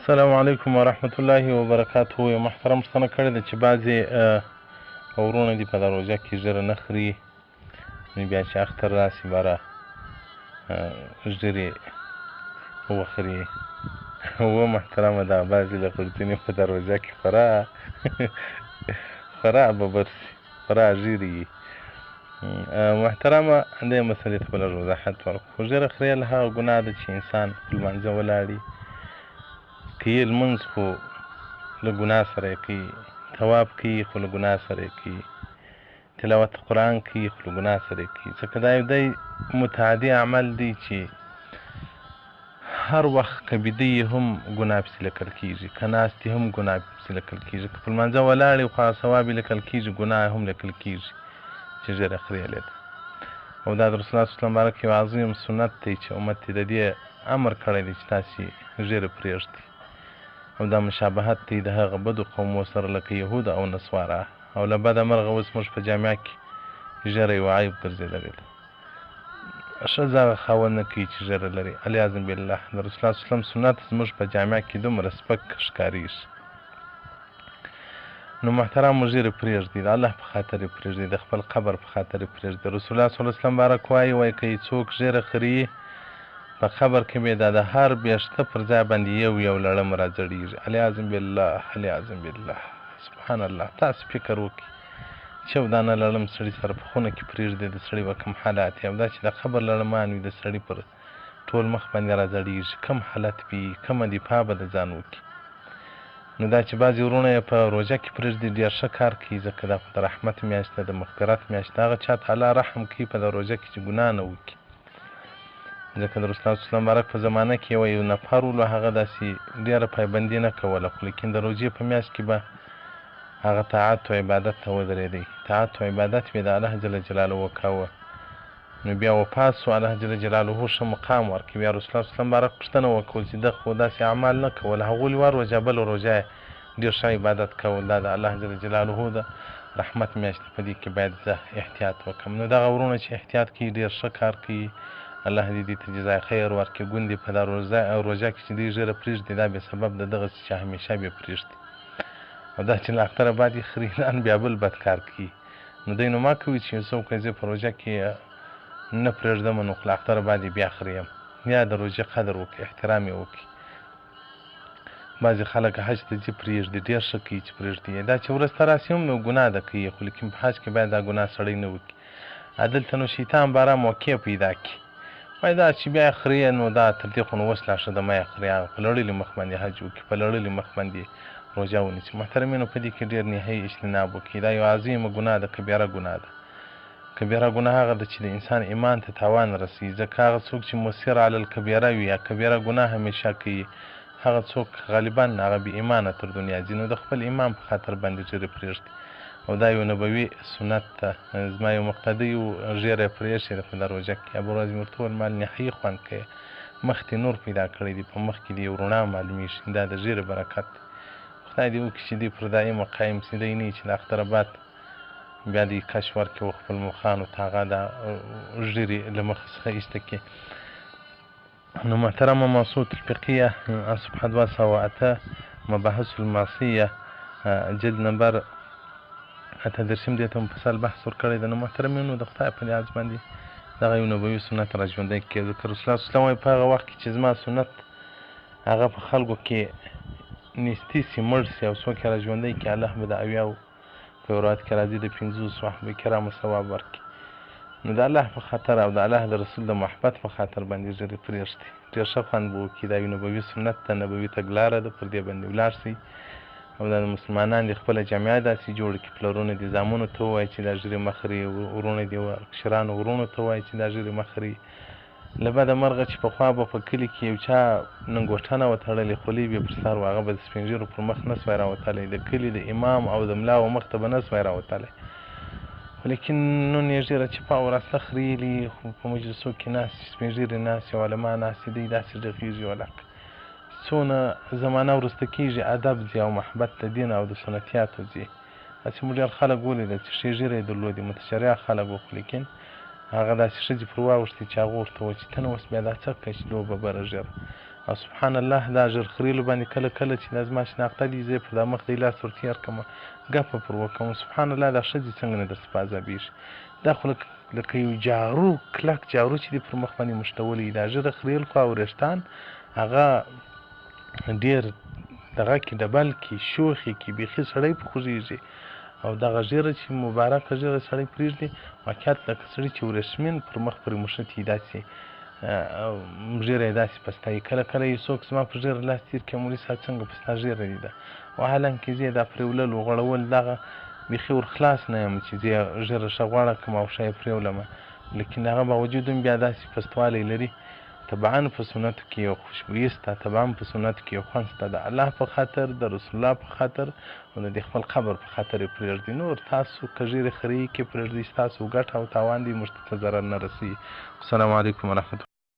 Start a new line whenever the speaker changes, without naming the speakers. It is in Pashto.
السلام علیکم ورحمة الله وبرکاته. یو محترم پوښتنه کړې ده چې بعضې وروڼه دي په دا روژه کې ژیره نه خوري، نو بیا چې اختر راسي باره ژیرې وخوري. محترمه دا بعضې له غورځنې په دا روژه کې خورا ببر سي، خورا ژیرې وي. محترمه دې مسلې ته به لږ وضاحت ورکړو. خو ژیره خریل هغه ګناه ده چې انسان په لمانځه ولاړي، که یې لمونځ خو له ګناه سره یې کوي، طواف کوي خو له ګناه سره یې کوي، تلاوت قرآن کوي خو له ګناه سره یې کوي، ځکه دا یو دی متعدي عمل دی چې هر وخت که بیده یې هم ګناه پسې لیکل کېږي، که ناست یې هم ګناه پسې لیکل کېږي، که په لمانځه ولاړ یې خو هغه ثواب یې لیکل کېږي، ګناه هم لیکل کېږي چې ژیره خریلې ده. او دا د رسول الله صلی الله علیه وسلم باره کې یو عظیم سنت دی چې امت یې د دې امر کړی دی چې تاسې ژیره پرېږدئ. او دا مشابهت دی د هغه بدو قومو سره لکه یهود او نصوارا، او له بده مرغه اوس موږ په جامعه کې ژیره یو عیب ګرځېدلې ده. ښځه هغه خاوند نه کوي چې ژیره لري، علیاذ بالله. د رسول الله صلی الله علیه وسلم سنت زموږ په جامعه کې دومره سپک ښکارېږي. نو محترمو ژیره پرېږدئ، د الله په خاطر یې پرېږدئ، د خپل قبر په خاطر یې پرېږدئ. رسول الله صلی الله علیه وسلم بارک وایي که څوک ژیره خوري په قبر کې به د هر بیاشته پر ځای باندې یو لړم راځړېږي. علیاذ بالله، علیاذ بالله، سبحان الله. تاسو فکر وکړئ چې یو دانه لړم سړي سره په خونه کې پرېږدي، د سړي به کوم حالات وي، او دا چې د قبر لړمان وي د سړي پر ټول مخ باندې راځړېږي، کوم حالت وي، کومه دفاع به د ځان وکړي. نو دا چې بعضې وروڼه یې په روژه کې پرېږدي ډېر ښه کار کوي، ځکه دا خو د رحمت میاشت ده، د مغفرت میاشت ده. هغه چا ته الله رحم کوي په دا روژه کې چې ګناه نه وکړي، ځکه د رسول الله صلی الله علیه وسلم بارک په زمانه کې یو نفر ولو، هغه داسې ډېره پایبندي نه کوله، خو لیکن د روژې په میاشت کې به هغه طاعت و عبادت ته ودرېدی، طاعت و عبادت به د الله جل جلاله وکاوه. نو بیا وفات سو، الله جل جلاله ښه مقام ورکړي. بیا رسول الله صلی الله علیه وسلم بارک پوښتنه وکول چې ده خو داسې اعمال نه کول، هغه ولې وروژه بله روژه یې ډېر ښه عبادت کول. دا د الله جل جلاله د رحمت میاشت په دې کې باید زه احتیاط وکړم. نو دغه وروڼه چې احتیاط کوي ډېر ښه کار کوي، الله دې دې ته جزای خیر ورکړي. ګوندې په دا روژه کې چې دوی ژیره پرېږدي دا بې سبب د دغسې چې همیشه به پرېږدي، او دا چې له اختره بعد یې خوري بیا بل بد کار کوي. نو دی نو ما کوي چې یو څوک زه په روژه کې نه پرېږدم، نو خو له اختره بعد یې بیا خوریم. یا د روژې قدر وکړي، احترام یې وکړي. بعضې خلک حج ته ځي پرېږدي، ډېر ښه کوي چې پرېږدي یې. دا چې وروسته راسي هم نو ګناه ده کوي، خو لیکن په حج کې باید دا ګناه سړی نه وکړي. دلته نو شیطان باره موقع پیدا کړي، وایي دا چې بیا یې خوري، نو دا تر دې خو نو اوس لا ښه ده مه یې خوري، هغه په لړلي مخ باندې حج وکړي، په لړلي مخ باندې روژه ونیسي. محترمینو په دې کې ډېر نهایي اجتناب وکړي. دا یو عظیمه ګناه ده، کبیره ګناه ده. کبیره ګناه هغه ده چې د انسان ایمان ته تاوان رسوي، ځکه هغه څوک چې مصر علی الکبیره وي یا کبیره ګناه همیشه کوي، هغه څوک غالبا هغه بې ایمانه تر دنیا ځي. نو د خپل ایمان په خاطر باندې ژیرې پرېږدي، او دا یو نبوي سنت ده. زما یو مقتدي و ژیره یې پرېښې ده په دا روژه کې. ابوالعظم ورته وویل مال نهایي خوند کوي، مخ دې نور پیدا کړی دی، په مخ کې دې یو رڼا معلومېږي، دا د ژیرې برکت دی. خدای دې وکړي چې دوی پر دایي مقایم سي، دی نه وي چې د اختره بعد بیا دې کش ورکړي خپل مخانو ته هغه دا ژیرې له مخه څخه ایسته کړي. نو محترمه موسوعة الفقهیه صفحه 208 مباحث المعصیه جلد نمبر 38 دې ته مفصل بحث ورکړی ده. نو محترمینو د خدای په لحاظ باندې دغه یو نبوي سنت را ژوندی کړي، ځکه رسول الله صلی الله علیه وسلم وایي په هغه وخت کې چې زما سنت هغه په خلکو کې نیستي سي، مړ سي، او څوک یې را ژوندی کړي، الله به د اویاو په یو روایت کې راځي د 50 صحابه کرامو ثواب ورکړي. نو د الله په خاطر او د الله د رسول د محبت په خاطر باندې ژیرې پرېږدي، ډېر ښه خوند به وکړي. دا یو نبوي سنت ده، نبوي تګلاره ده، پر دې باندې ولاړ سئ. او دا د مسلمانان دې خپله جامعه داسې جوړه کړي، پلرونه دې زامنو ته ووایي چې دا ژیرې مه خوري، وروڼه دې کشرانو وروڼو ته ووایي چې دا ژیرې مه خوري. له بده مرغه چې پخوا به په کلي کې یو چا ننګوټه نه وه تړلې، خولۍ به یې پر سر وه، هغه به د سپین ږیرو پر مخ نه سوی راوتلی، د کلي د امام او د ملاو مخ ته به نه سوی راوتلی. خو لیکن نن یې ژیره چپه او راسته خریلي، خو په مجلسو کې ناست سپین ږیرې ناست او علما ناست دي، داسې غږېږي ولکه څونه زمانه وروسته کېږي، ادب ځي او محبت د دین او د سنتیاتو ځي. هسې مو ډېر خلک ولیدل چې ښې ږیره یې درلودې، متشرع خلک وو، خو لیکن هغه داسې ښځې پر واوښتې چې هغه ورته وویل چې ته نه اوس بیا دا څه کوې چې لو ببره ژیره. او سبحان الله دا ژر خریلو باندې کله کله چې دا زما شناخته دي زه یې پر دا مخ دی لاس ور تېر کړمه ګپه پر وکړم سبحان الله دا ښځې څنګه نه درته په عذابېږي دا خو لکه یو جارو کلک جارو چې دې پر مخ باندې مشتولی دا ژره خریل خو او وریښتان هغه ډېر دغه کې ډبل کې شوخې کې بیخي سړی په خوږېږي او دغه ژیره چې مبارکه ژیره سړی پرېږدي واقعیت لکه سړي چې ورېښمین پر مخ پرې مښتي داسې ژیره یې داسې پستایي کله کله یو څوک زما په ژیره لاس تېر کړي مولي صاحب څنګه په ستا ژیره دي ده او حالانکې زه یې دا پرېولل وغوړول دغه بیخي ورخلاص نه یم چې زه یې ژیره ښه غوړه کړم او ښه یې پرېولمه لیکن هغه باوجود هم بیا داسې پستوالی لري طبعا په سنتو کې یو خوشبويي شته طبعا په سنتو کې یو خوند شته د الله په خاطر د رسول الله په خاطر او د خپل قبر په خاطر یې پرېږدئ نور تاسو که ژیرې خرۍ کې پرېږدئ ستاسو ګټه او تاوان دی موږ ته ضرر نه رسوي السلام علیکم ورحمة